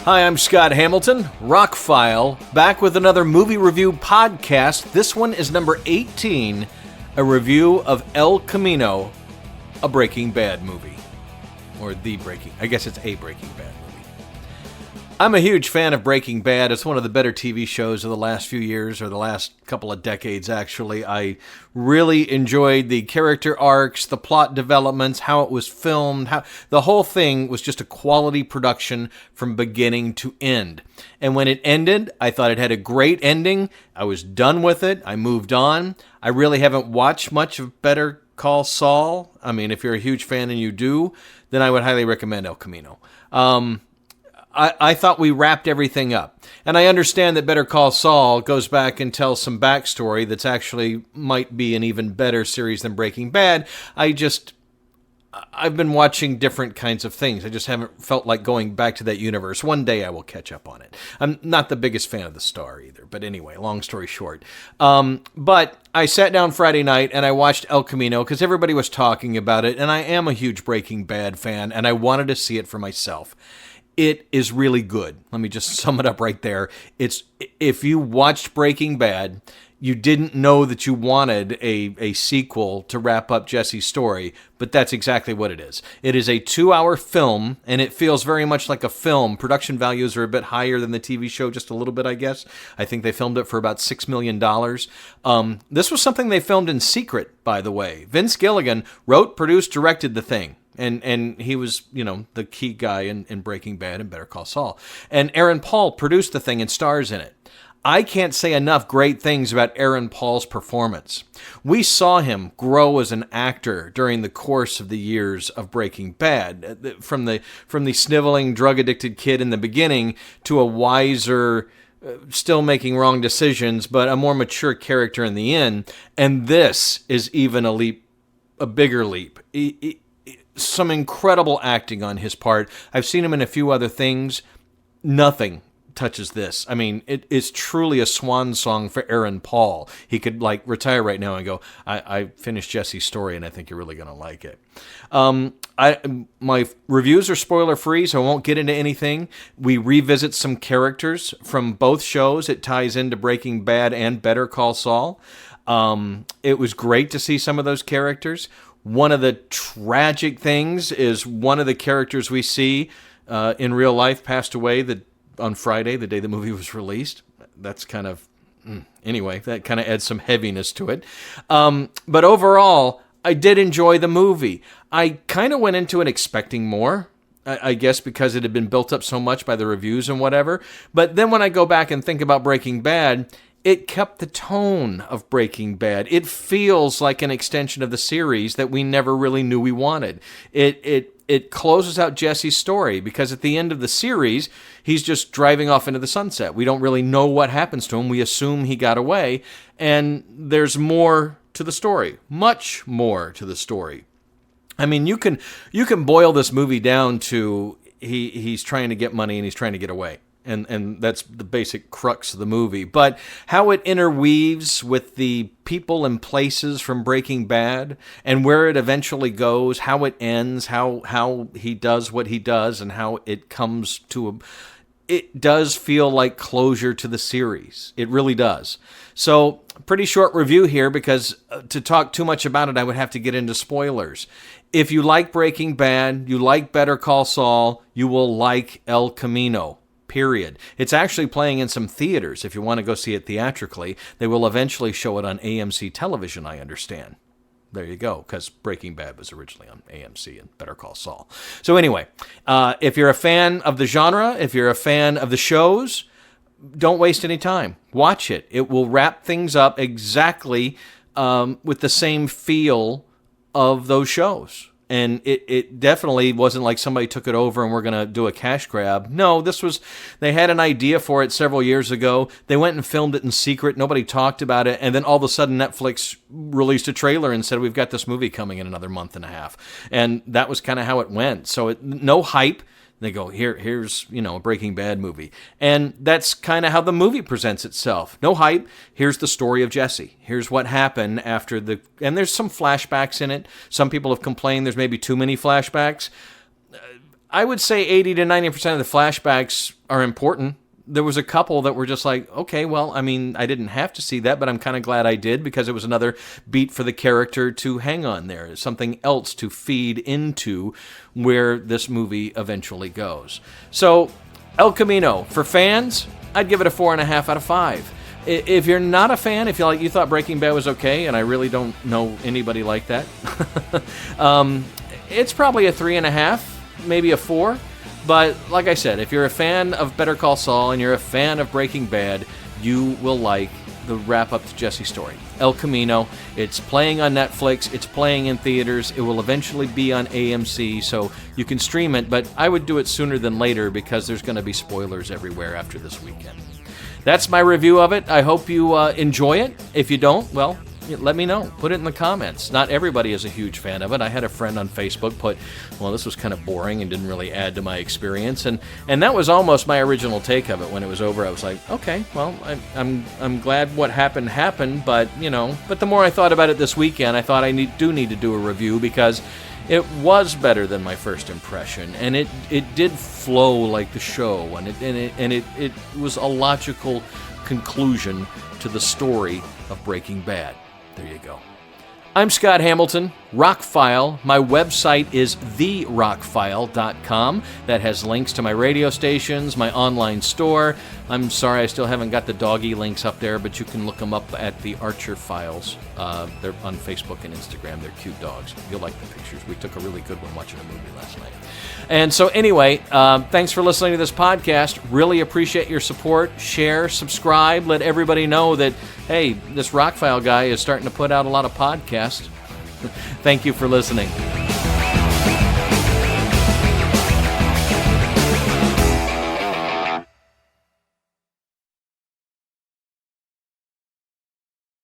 Hi, I'm Scott Hamilton, ROCKFILE, back with another movie review podcast. This one is number 18, a review of El Camino, a Breaking Bad movie. Or I guess it's a Breaking Bad movie. I'm a huge fan of Breaking Bad. It's one of the better TV shows of the last few years, or the last couple of decades, actually. I really enjoyed the character arcs, the plot developments, how it was filmed. The whole thing was just a quality production from beginning to end. And when it ended, I thought it had a great ending. I was done with it. I moved on. I really haven't watched much of Better Call Saul. I mean, if you're a huge fan and you do, then I would highly recommend El Camino. I thought we wrapped everything up. And I understand that Better Call Saul goes back and tells some backstory that's actually might be an even better series than Breaking Bad. I've been watching different kinds of things. I just haven't felt like going back to that universe. One day I will catch up on it. I'm not the biggest fan of the Star either. But anyway, long story short. But I sat down Friday night and I watched El Camino because everybody was talking about it. And I am a huge Breaking Bad fan and I wanted to see it for myself. It is really good. Let me just sum it up right there. If you watched Breaking Bad, you didn't know that you wanted a sequel to wrap up Jesse's story, but that's exactly what it is. It is a 2-hour film, and it feels very much like a film. Production values are a bit higher than the TV show, just a little bit, I guess. I think they filmed it for about $6 million. This was something they filmed in secret, by the way. Vince Gilligan wrote, produced, directed the thing. And he was, the key guy in Breaking Bad and Better Call Saul. And Aaron Paul produced the thing and stars in it. I can't say enough great things about Aaron Paul's performance. We saw him grow as an actor during the course of the years of Breaking Bad, from the sniveling, drug-addicted kid in the beginning to a wiser, still making wrong decisions, but a more mature character in the end. And this is even a bigger leap. Some incredible acting on his part. I've seen him in a few other things. Nothing touches this. I mean, it is truly a swan song for Aaron Paul. He could retire right now and go, I finished Jesse's story and I think you're really going to like it. My reviews are spoiler free, so I won't get into anything. We revisit some characters from both shows. It ties into Breaking Bad and Better Call Saul. It was great to see some of those characters. One of the tragic things is one of the characters we see in real life passed away on Friday, the day the movie was released. That's kind of, anyway, that kind of adds some heaviness to it. But overall, I did enjoy the movie. I kind of went into it expecting more, I guess because it had been built up so much by the reviews and whatever. But then when I go back and think about Breaking Bad, it kept the tone of Breaking Bad. It feels like an extension of the series that we never really knew we wanted. It closes out Jesse's story because at the end of the series, he's just driving off into the sunset. We don't really know what happens to him. We assume he got away, and there's more to the story, much more to the story. I mean, you can boil this movie down to he's trying to get money and he's trying to get away. And that's the basic crux of the movie. But how it interweaves with the people and places from Breaking Bad and where it eventually goes, how it ends, how he does what he does, and how it comes to it does feel like closure to the series. It really does. So, pretty short review here because to talk too much about it, I would have to get into spoilers. If you like Breaking Bad, you like Better Call Saul, you will like El Camino. Period. It's actually playing in some theaters. If you want to go see it theatrically, they will eventually show it on AMC television, I understand. There you go, because Breaking Bad was originally on AMC and Better Call Saul. So anyway, if you're a fan of the genre, if you're a fan of the shows, don't waste any time. Watch it. It will wrap things up exactly with the same feel of those shows. And it definitely wasn't like somebody took it over and we're going to do a cash grab. No, they had an idea for it several years ago. They went and filmed it in secret. Nobody talked about it. And then all of a sudden Netflix released a trailer and said, we've got this movie coming in another month and a half. And that was kind of how it went. So no hype. They go, here's a Breaking Bad movie. And that's kind of how the movie presents itself. No hype. Here's the story of Jesse. Here's what happened after and there's some flashbacks in it. Some people have complained there's maybe too many flashbacks. I would say 80 to 90% of the flashbacks are important. There was a couple that were just like, okay, well, I mean, I didn't have to see that, but I'm kind of glad I did because it was another beat for the character to hang on there, something else to feed into where this movie eventually goes. So, El Camino, for fans, I'd give it a 4.5 out of 5. If you're not a fan, if you thought Breaking Bad was okay, and I really don't know anybody like that, it's probably a 3.5, maybe a 4. But like I said, if you're a fan of Better Call Saul and you're a fan of Breaking Bad, you will like the wrap-up to Jesse's story. El Camino, it's playing on Netflix, it's playing in theaters, it will eventually be on AMC, so you can stream it, but I would do it sooner than later because there's going to be spoilers everywhere after this weekend. That's my review of it. I hope you enjoy it. If you don't, well, let me know. Put it in the comments. Not everybody is a huge fan of it. I had a friend on Facebook put, well, this was kind of boring and didn't really add to my experience. And that was almost my original take of it. When it was over, I was like, okay, well, I'm glad what happened, but, but the more I thought about it this weekend, I thought I do need to do a review because it was better than my first impression, and it did flow like the show, and it was a logical conclusion to the story of Breaking Bad. There you go. I'm Scott Hamilton, ROCKFILE. My website is therockfile.com. That has links to my radio stations, my online store. I'm sorry I still haven't got the doggy links up there, but you can look them up at the Archer Files. They're on Facebook and Instagram. They're cute dogs. You'll like the pictures. We took a really good one watching a movie last night. And so anyway, thanks for listening to this podcast. Really appreciate your support. Share, subscribe, let everybody know that, hey, this ROCKFILE guy is starting to put out a lot of podcasts. Thank you for listening.